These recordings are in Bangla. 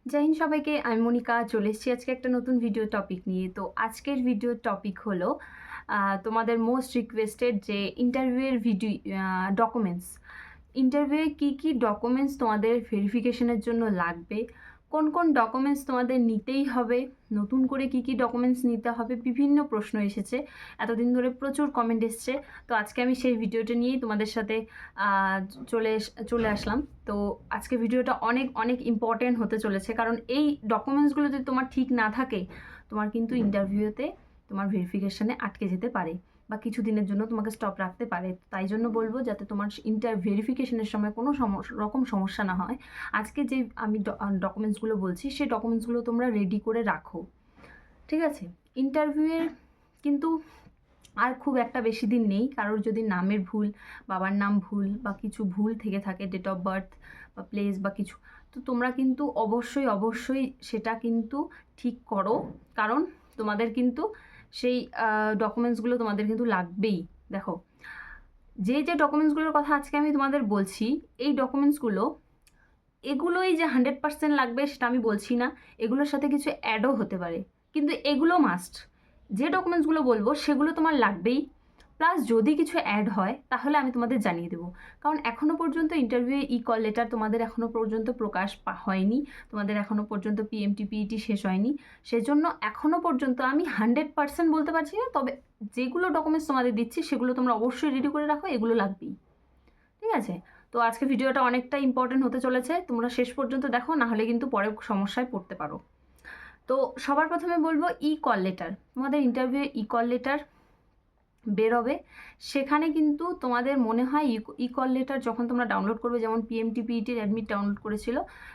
জয় হিন্দ সবাইকে। আমি মনিকা চলে এসেছি আজকে একটা নতুন ভিডিও টপিক নিয়ে। তো আজকের ভিডিও টপিক হলো তোমাদের মোস্ট রিকোয়েস্টেড যে ইন্টারভিউয়ের ভিডিও ডকুমেন্টস। ইন্টারভিউয়ে কী কী ডকুমেন্টস তোমাদের ভেরিফিকেশনের জন্য লাগবে, কোন কোন ডকুমেন্টস তোমাদের নিতেই হবে, নতুন করে কী কী ডকুমেন্টস নিতে হবে, বিভিন্ন প্রশ্ন এসেছে, এতদিন ধরে প্রচুর কমেন্ট এসছে। তো আজকে আমি সেই ভিডিওটা নিয়েই তোমাদের সাথে চলে আসলাম। তো আজকে ভিডিওটা অনেক অনেক ইম্পর্টেন্ট হতে চলেছে, কারণ এই ডকুমেন্টসগুলো যদি তোমার ঠিক না থাকে তোমার কিন্তু ইন্টারভিউতে তোমার ভেরিফিকেশানে আটকে যেতে পারে বা কিছু দিনের জন্য তোমাকে স্টপ রাখতে পারে। তাই জন্য বলবো যাতে তোমার ভেরিফিকেশনের সময় কোনো রকম সমস্যা না হয়, আজকে যে আমি ডকুমেন্টসগুলো বলছি সেই ডকুমেন্টসগুলো তোমরা রেডি করে রাখো, ঠিক আছে? ইন্টারভিউয়ের কিন্তু আর খুব একটা বেশি দিন নেই। কারোর যদি নামের ভুল, বাবার নাম ভুল বা কিছু ভুল থেকে থাকে, ডেট অফ বার্থ বা প্লেস বা কিছু, তো তোমরা কিন্তু অবশ্যই সেটা কিন্তু ঠিক করো, কারণ তোমাদের কিন্তু সেই ডকুমেন্টসগুলো তোমাদের কিন্তু লাগবেই। দেখো, যে ডকুমেন্টসগুলোর কথা আজকে আমি তোমাদের বলছি, এই ডকুমেন্টসগুলো এগুলোই যে 100% লাগবে সেটা আমি বলছি না, এগুলোর সাথে কিছু অ্যাডও হতে পারে, কিন্তু এগুলো মাস্ট। যে ডকুমেন্টসগুলো বলবো সেগুলো তোমার লাগবেই, প্লাস যদি কিছু অ্যাড হয় তাহলে আমি তোমাদের জানিয়ে দেবো। কারণ এখনও পর্যন্ত ইন্টারভিউয়ে কল লেটার তোমাদের এখনও পর্যন্ত প্রকাশ হয়নি, তোমাদের এখনও পর্যন্ত পিএমটি পিইটি শেষ হয়নি, সেজন্য এখনও পর্যন্ত আমি 100% বলতে পারছি না। তবে যেগুলো ডকুমেন্টস তোমাদের দিচ্ছি সেগুলো তোমরা অবশ্যই রেডি করে রাখো, এগুলো লাগবেই, ঠিক আছে? তো আজকে ভিডিওটা অনেকটা ইম্পর্টেন্ট হতে চলেছে, তোমরা শেষ পর্যন্ত দেখো, না হলে কিন্তু পরে সমস্যায় পড়তে পারো। তো সবার প্রথমে বলবো কল লেটার। তোমাদের ইন্টারভিউ কল লেটার বেরোবে, সেখানে কিন্তু তোমাদের মনে হয় কল লেটার যখন তোমরা ডাউনলোড করবে, যেমন পিএমটি পিইটির অ্যাডমিট ডাউনলোড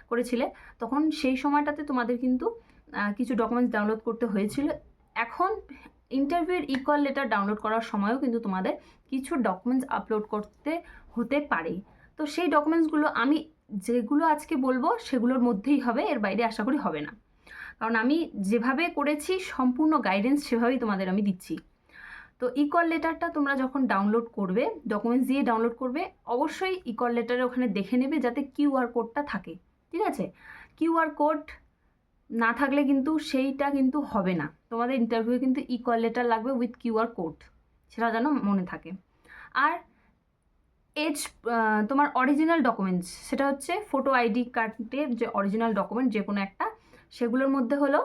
করেছিলে, তখন সেই সময়টাতে তোমাদের কিন্তু কিছু ডকুমেন্টস ডাউনলোড করতে হয়েছিল। এখন ইন্টারভিউয়ের কল লেটার ডাউনলোড করার সময়ও কিন্তু তোমাদের কিছু ডকুমেন্টস আপলোড করতে হতে পারে। তো সেই ডকুমেন্টসগুলো আমি যেগুলো আজকে বলবো সেগুলোর মধ্যেই হবে, এর বাইরে আশা করি হবে না, কারণ আমি যেভাবে করেছি সম্পূর্ণ গাইডেন্স সেভাবেই তোমাদের আমি দিচ্ছি। তো কল লেটারটা তোমরা যখন ডাউনলোড করবে, ডকুমেন্টস দিয়ে ডাউনলোড করবে, অবশ্যই কল লেটারে ওখানে দেখে নেবে যাতে কিউআর কোডটা থাকে, ঠিক আছে? কিউআর কোড না থাকলে কিন্তু সেইটা কিন্তু হবে না, তোমাদের ইন্টারভিউ কিন্তু কল লেটার লাগবে উইথ কিউআর কোড, সেটা যেন মনে থাকে। আর তোমার অরিজিনাল ডকুমেন্টস, সেটা হচ্ছে ফটো আইডি কার্ডের যে অরিজিনাল ডকুমেন্ট যে কোনো একটা, সেগুলোর মধ্যে হলো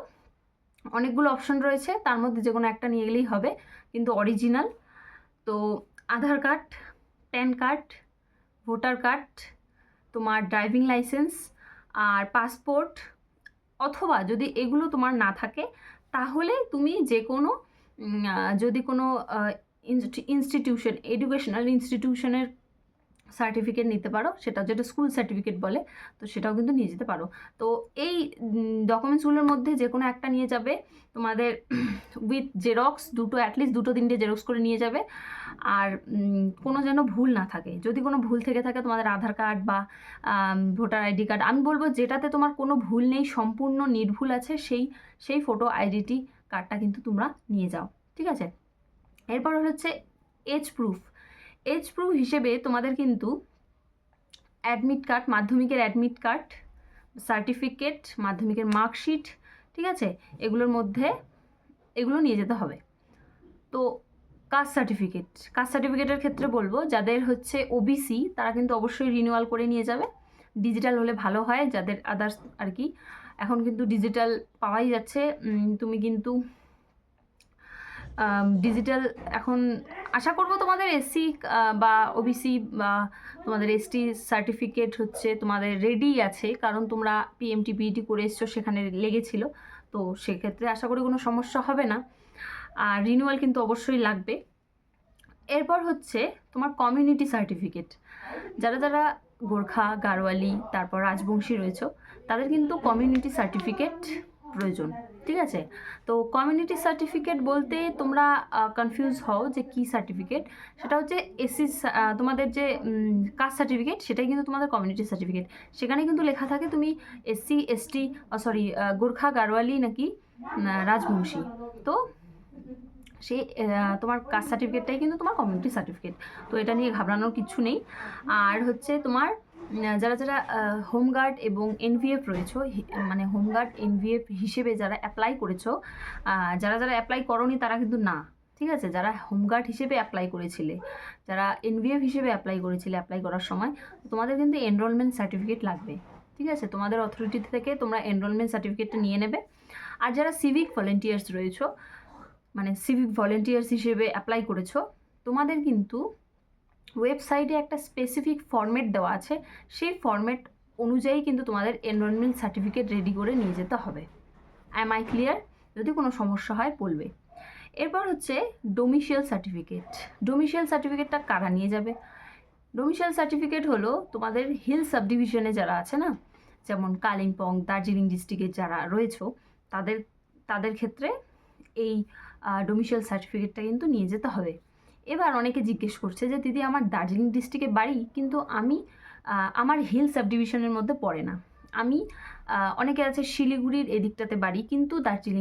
অনেকগুলো অপশন রয়েছে, তার মধ্যে যে কোনো একটা নিয়ে গেলেই হবে, কিন্তু অরিজিনাল। তো Aadhaar card, PAN card, voter card, তোমার ড্রাইভিং লাইসেন্স আর পাসপোর্ট, অথবা যদি এগুলো তোমার না থাকে তাহলে তুমি যে কোনো যদি কোনো ইনস্টিটিউশন, এডুকেশনাল ইনস্টিটিউশনের সার্টিফিকেট নিতে পারো, সেটা যেটা স্কুল সার্টিফিকেট বলে, তো সেটাও কিন্তু নিয়ে যেতে পারো। তো এই ডকুমেন্টসগুলোর মধ্যে যে কোনো একটা নিয়ে যাবে তোমাদের, উইথ জেরক্স দুটো, অ্যাটলিস্ট দুটো তিনটে জেরক্স করে নিয়ে যাবে। আর কোনো যেন ভুল না থাকে, যদি কোনো ভুল থেকে থাকে তোমাদের আধার কার্ড বা ভোটার আইডি কার্ড, আমি বলবো যেটাতে তোমার কোনো ভুল নেই, সম্পূর্ণ নির্ভুল আছে, সেই ফটো আইডেন্টি কার্ডটা কিন্তু তোমরা নিয়ে যাও, ঠিক আছে? এরপর হচ্ছে এজ প্রুফ। এজ প্রুফ হিসেবে তোমাদের কিন্তু অ্যাডমিট কার্ড, মাধ্যমিকের অ্যাডমিট কার্ড, সার্টিফিকেট, মাধ্যমিকের মার্কশিট, ঠিক আছে? এগুলোর মধ্যে এগুলো নিয়ে যেতে হবে। তো কাস্ট সার্টিফিকেটের ক্ষেত্রে বলবো যাদের হচ্ছে ওবিসি তারা কিন্তু অবশ্যই রিনিউয়াল করে নিয়ে যাবে, ডিজিটাল হলে ভালো হয়, যাদের আদার্স আর কি। এখন কিন্তু ডিজিটাল পাওয়াই যাচ্ছে, তুমি কিন্তু ডিজিটাল এখন আশা করব তোমাদের এসসি বা ওবিসি বা তোমাদের এসটি সার্টিফিকেট হচ্ছে তোমাদের রেডি আছে, কারণ তোমরা পিএমটি পিইটি করে এসছো, সেখানে লেগেছিল, তো সেক্ষেত্রে আশা করি কোনো সমস্যা হবে না। আর রিনিউয়াল কিন্তু অবশ্যই লাগবে। এরপর হচ্ছে তোমার কমিউনিটি সার্টিফিকেট, যারা যারা গোর্খা, গাড়োয়ালি, তারপর রাজবংশী রয়েছে, তাদের কিন্তু কমিউনিটি সার্টিফিকেট প্রয়োজন, ঠিক আছে? তো কমিউনিটি সার্টিফিকেট বলতে তোমরা কনফিউজ হও যে কী সার্টিফিকেট, সেটা হচ্ছে এসসি, তোমাদের যে কাস্ট সার্টিফিকেট সেটাই কিন্তু তোমাদের কমিউনিটি সার্টিফিকেট, সেখানে কিন্তু লেখা থাকে তুমি SC ST, sorry, Gorkha, Garhwali নাকি রাজবংশী। তো সেই তোমার কাস্ট সার্টিফিকেটটাই কিন্তু তোমার কমিউনিটি সার্টিফিকেট, তো এটা নিয়ে ঘাবড়ানোর কিছু নেই। আর হচ্ছে তোমার যারা যারা হোমগার্ড এবং এনভিএফ রয়েছো, মানে হোমগার্ড এনভিএফ হিসেবে যারা অ্যাপ্লাই করেছো, যারা যারা অ্যাপ্লাই করোনি তারা কিন্তু না, ঠিক আছে? যারা হোমগার্ড হিসেবে অ্যাপ্লাই করেছিলে, যারা এনভিএফ হিসেবে অ্যাপ্লাই করেছিলে, অ্যাপ্লাই করার সময় তোমাদের কিন্তু এনরোলমেন্ট সার্টিফিকেট লাগবে, ঠিক আছে? তোমাদের অথরিটি থেকে তোমরা এনরোলমেন্ট সার্টিফিকেটটা নিয়ে নেবে। আর যারা সিভিক ভলেন্টিয়ার্স রয়েছো, মানে সিভিক ভলেন্টিয়ার্স হিসেবে অ্যাপ্লাই করেছো, তোমাদের কিন্তু ওয়েবসাইটে একটা স্পেসিফিক ফরম্যাট দেওয়া আছে, সেই ফরম্যাট অনুযায়ী কিন্তু তোমাদের এনরোলমেন্ট সার্টিফিকেট রেডি করে নিয়ে যেতে হবে। Am I clear? যদি কোনো সমস্যা হয় বলবে। এরপর হচ্ছে ডোমিসিয়াল সার্টিফিকেট। ডোমিসিয়াল সার্টিফিকেটটা কারা নিয়ে যাবে? ডোমিসিয়াল সার্টিফিকেট হলো তোমাদের হিল সাবডিভিশনে যারা আছে না, যেমন কালিম্পং, দার্জিলিং ডিস্ট্রিক্টের যারা রয়েছো, তাদের ক্ষেত্রে এই ডোমিসিয়াল সার্টিফিকেটটা কিন্তু নিয়ে যেতে হবে। এবার অনেকে জিজ্ঞেস করছে যে দিদি আমার দার্জিলিং ডিস্ট্রিক্টে বাড়ি, কিন্তু আমার হিল সাবডিভিশনের মধ্যে পড়ে না। অনেকে আছে শিলিগুড়ির এদিকটাতে বাড়ি, কিন্তু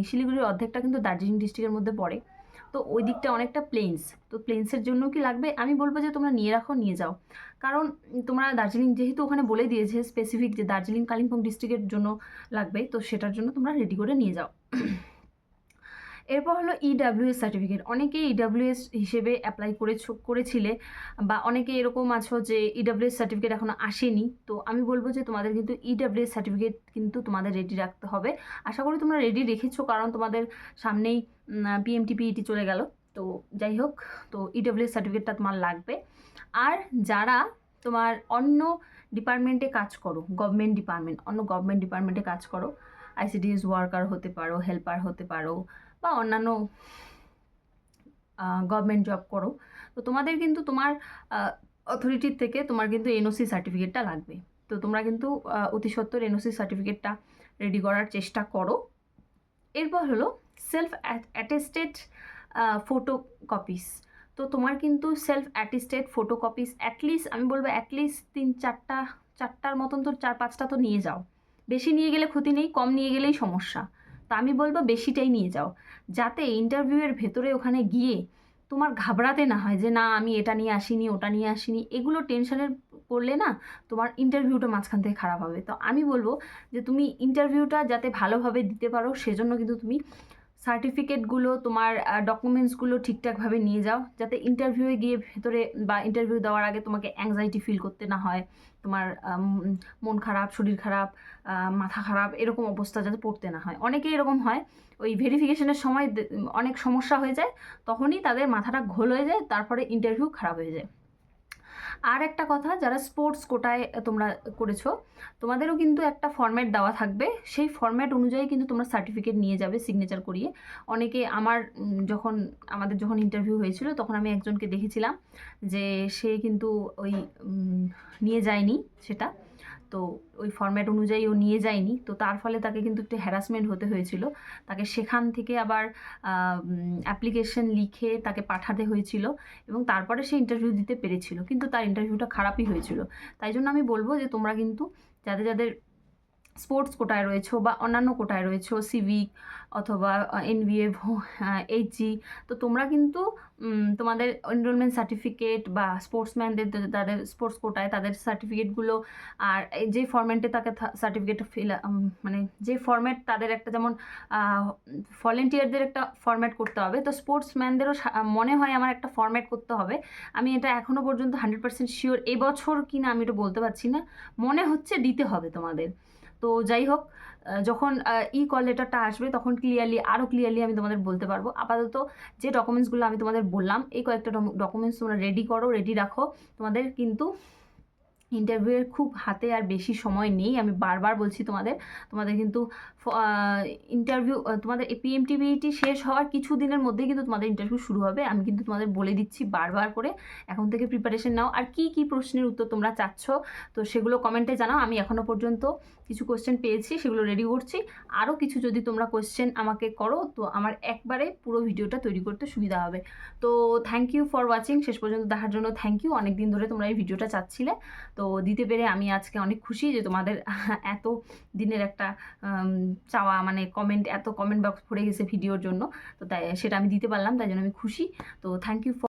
শিলিগুড়ির অর্ধেকটা কিন্তু দার্জিলিং ডিস্ট্রিক্টের মধ্যে পড়ে, তো ওই দিকটা অনেকটা প্লেন্স, তো প্লেন্সের জন্য কি লাগবে? আমি বলবো যে তোমরা নিয়ে রাখো, নিয়ে যাও। কারণ তোমরা দার্জিলিং, যেহেতু ওখানে বলে দিয়েছে স্পেসিফিক যে দার্জিলিং কালিম্পং ডিস্ট্রিক্টের জন্য লাগবে, তো সেটার জন্য তোমরা রেডি করে নিয়ে যাও। এরপর হলো ইডাব্লিউএস সার্টিফিকেট। অনেকেই ইডাব্লিউএস হিসেবে অ্যাপ্লাই করেছিলে, বা অনেকে এরকম আছো যে ইডাব্লিউএস সার্টিফিকেট এখনও আসেনি, তো আমি বলবো যে তোমাদের কিন্তু ইডাব্লিউএস সার্টিফিকেট কিন্তু তোমাদের রেডি রাখতে হবে। আশা করি তোমরা রেডি রেখেছো, কারণ তোমাদের সামনেই পিএমটি চলে গেল। তো যাই হোক, তো ইডাব্লিউএস সার্টিফিকেটটা তোমার লাগবে। আর যারা তোমার অন্য ডিপার্টমেন্টে কাজ করো, অন্য গভর্নমেন্ট ডিপার্টমেন্টে কাজ করো, আইসিডিএস ওয়ার্কার হতে পারো, হেল্পার হতে পারো, বা অন্যান্য গভর্নমেন্ট জব করো, তো তোমাদের কিন্তু তোমার অথরিটির থেকে তোমার কিন্তু এনওসি সার্টিফিকেটটা লাগবে। তো তোমরা কিন্তু অতি সত্বর এনওসি সার্টিফিকেটটা রেডি করার চেষ্টা করো। এরপর হলো সেলফ অ্যাটেস্টেড ফটো কপিস। তো তোমার কিন্তু self attested photo copies at least, আমি বলবো অ্যাটলিস্ট 3-4টার মতন, তো 4-5টা তো নিয়ে যাও। বেশি নিয়ে গেলে ক্ষতি নেই, কম নিয়ে গেলেই সমস্যা। তো আমি বলবো বেশিটাই নিয়ে যাও, যাতে ইন্টারভিউয়ের ভেতরে ওখানে গিয়ে তোমার ঘাবড়াতে না হয় যে না আমি এটা নিয়ে আসিনি, ওটা নিয়ে আসিনি। এগুলো টেনশনের করলে না তোমার ইন্টারভিউটা মাঝখান থেকে খারাপ হবে। তো আমি বলবো যে তুমি ইন্টারভিউটা যাতে ভালোভাবে দিতে পারো, সেজন্য কিন্তু তুমি সার্টিফিকেটগুলো, তোমার ডকুমেন্টসগুলো ঠিকঠাকভাবে নিয়ে যাও, যাতে ইন্টারভিউয়ে গিয়ে ভেতরে বা ইন্টারভিউ দেওয়ার আগে তোমাকে অ্যাংজাইটি ফিল করতে না হয়, তোমার মন খারাপ, শরীর খারাপ, মাথা খারাপ এরকম অবস্থা যাতে পড়তে না হয়। অনেকেই এরকম হয়, ওই ভেরিফিকেশনের সময় অনেক সমস্যা হয়ে যায়, তখনই তাদের মাথাটা ঘোল হয়ে যায়, তারপরে ইন্টারভিউ খারাপ হয়ে যায়। আর একটা কথা, যারা স্পোর্টস কোটায় তোমরা করেছো, তোমাদেরও কিন্তু একটা ফরম্যাট দেওয়া থাকবে, সেই ফরম্যাট অনুযায়ী কিন্তু তোমরা সার্টিফিকেট নিয়ে যাবে সিগনেচার করিয়ে। অনেকে আমাদের যখন ইন্টারভিউ হয়েছিল, তখন আমি একজনকে দেখেছিলাম যে সে কিন্তু ওই নিয়ে যায়নি সেটা, তো ওই ফরম্যাট অনুযায়ী ও নিয়ে যায়নি, তো তার ফলে তাকে কিন্তু একটু হ্যারাসমেন্ট হতে হয়েছিল। তাকে সেখান থেকে আবার অ্যাপ্লিকেশন লিখে তাকে পাঠাতে হয়েছিল, এবং তারপরে সে ইন্টারভিউ দিতে পেরেছিল, কিন্তু তার ইন্টারভিউটা খারাপই হয়েছিল। তাই জন্য আমি বলবো যে তোমরা কিন্তু যাদের স্পোর্টস কোটায় রয়েছো বা অন্যান্য কোটায় রয়েছো, সিভিক অথবা এনভিএফ, এইচজি, তো তোমরা কিন্তু তোমাদের এনরোলমেন্ট সার্টিফিকেট বা স্পোর্টসম্যানদের তাদের স্পোর্টস কোটায় তাদের সার্টিফিকেটগুলো, আর যে ফরম্যাটে তাকে সার্টিফিকেট মানে যে ফরম্যাট তাদের একটা, যেমন ভলেন্টিয়ারদের একটা ফরম্যাট করতে হবে, তো স্পোর্টসম্যানদেরও মনে হয় আমার একটা ফরম্যাট করতে হবে। আমি এটা এখনও পর্যন্ত 100% শিওর, এবছর কি না আমি এটা বলতে পারছি না, মনে হচ্ছে দিতে হবে তোমাদের। তো যাই হোক, যখন কল লেটারটা আসবে তখন আরও ক্লিয়ারলি আমি তোমাদের বলতে পারবো। আপাতত যে ডকুমেন্টসগুলো আমি তোমাদের বললাম, এই কয়েকটা ডকুমেন্টস তোমরা রেডি রাখো। তোমাদের কিন্তু ইন্টারভিউয়ের খুব হাতে আর বেশি সময় নেই, আমি বারবার বলছি তোমাদের কিন্তু ইন্টারভিউ, তোমাদের পিএমটিবিটি শেষ হওয়ার কিছু দিনের মধ্যেই কিন্তু তোমাদের ইন্টারভিউ শুরু হবে। আমি কিন্তু তোমাদের বলে দিচ্ছি বারবার করে, এখন থেকে প্রিপারেশন নাও। আর কি প্রশ্নের উত্তর তোমরা চাচ্ছ, তো সেগুলো কমেন্টে জানাও। আমি এখনও পর্যন্ত কিছু কোয়েশ্চেন পেয়েছি, সেগুলো রেডি করছি। আরও কিছু যদি তোমরা কোয়েশ্চেন আমাকে করো, তো আমার একবারে পুরো ভিডিওটা তৈরি করতে সুবিধা হবে। তো থ্যাংক ইউ ফর ওয়াচিং, শেষ পর্যন্ত দেখার জন্য থ্যাংক ইউ। অনেক দিন ধরে তোমরা এই ভিডিওটা চাচ্ছিলে, তো দিতে পেরে আমি আজকে অনেক খুশি যে তোমাদের এত দিনের একটা চাওয়া, মানে এত কমেন্ট বক্স ভরে গেছে ভিডিওর জন্য, তো তাই সেটা আমি দিতে পারলাম, তাই জন্য আমি খুশি। তো থ্যাংক ইউ ফর